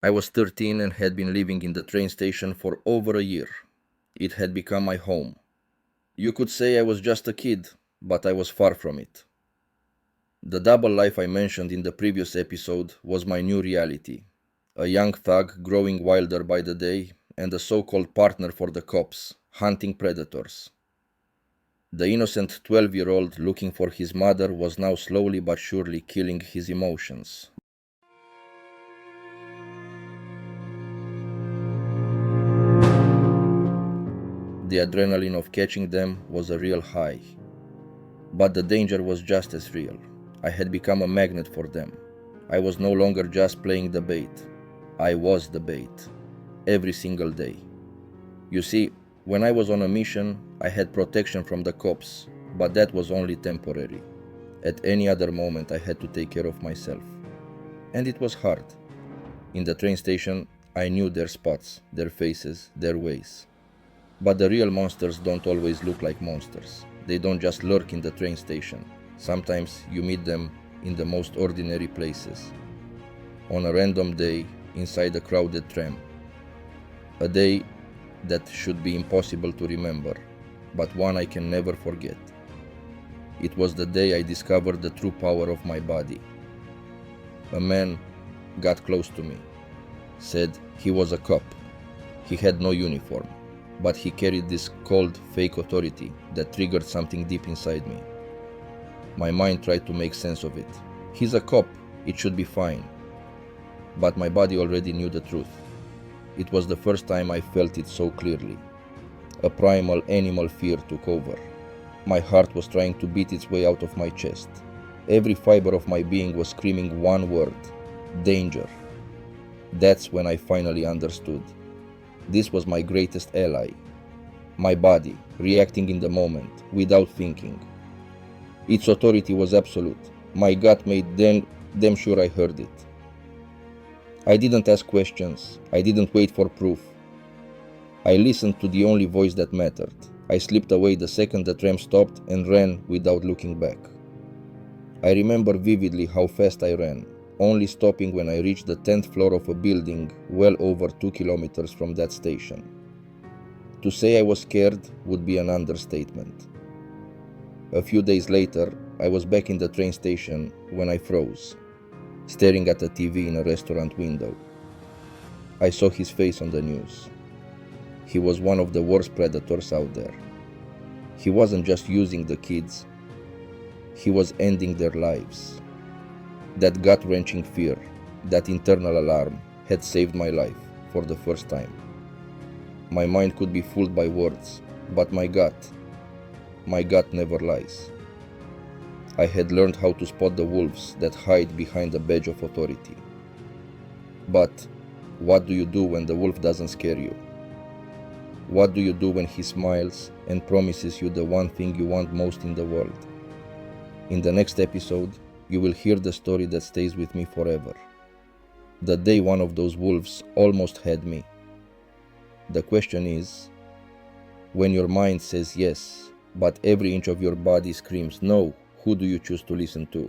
I was 13 and had been living in the train station for over a year. It had become my home. You could say I was just a kid, but I was far from it. The double life I mentioned in the previous episode was my new reality. A young thug growing wilder by the day, and a so called partner for the cops, hunting predators. The innocent 12-year-old looking for his mother was now slowly but surely killing his emotions. The adrenaline of catching them was a real high. But the danger was just as real. I had become a magnet for them. I was no longer just playing the bait. I was the bait. Every single day. You see, when I was on a mission, I had protection from the cops, but that was only temporary. At any other moment, I had to take care of myself. And it was hard. In the train station, I knew their spots, their faces, their ways. But the real monsters don't always look like monsters. They don't just lurk in the train station. Sometimes you meet them in the most ordinary places. On a random day inside a crowded tram. A day that should be impossible to remember, but one I can never forget. It was the day I discovered the true power of my body. A man got close to me, said he was a cop. He had no uniform, but he carried this cold, fake authority that triggered something deep inside me. My mind tried to make sense of it. He's a cop, it should be fine. But my body already knew the truth. It was the first time I felt it so clearly. A primal animal fear took over. My heart was trying to beat its way out of my chest. Every fiber of my being was screaming one word: danger. That's when I finally understood. This was my greatest ally. My body, reacting in the moment, without thinking. Its authority was absolute. My gut made damn sure I heard it. I didn't ask questions. I didn't wait for proof. I listened to the only voice that mattered. I slipped away the second the tram stopped and ran without looking back. I remember vividly how fast I ran, only stopping when I reached the 10th floor of a building well over 2 kilometers from that station. To say I was scared would be an understatement. A few days later, I was back in the train station when I froze, staring at a TV in a restaurant window. I saw his face on the news. He was one of the worst predators out there. He wasn't just using the kids, he was ending their lives. That gut-wrenching fear, that internal alarm, had saved my life for the first time. My mind could be fooled by words, but my gut never lies. I had learned how to spot the wolves that hide behind a badge of authority. But what do you do when the wolf doesn't scare you? What do you do when he smiles and promises you the one thing you want most in the world? In the next episode, you will hear the story that stays with me forever. The day one of those wolves almost had me. The question is, when your mind says yes, but every inch of your body screams no, who do you choose to listen to?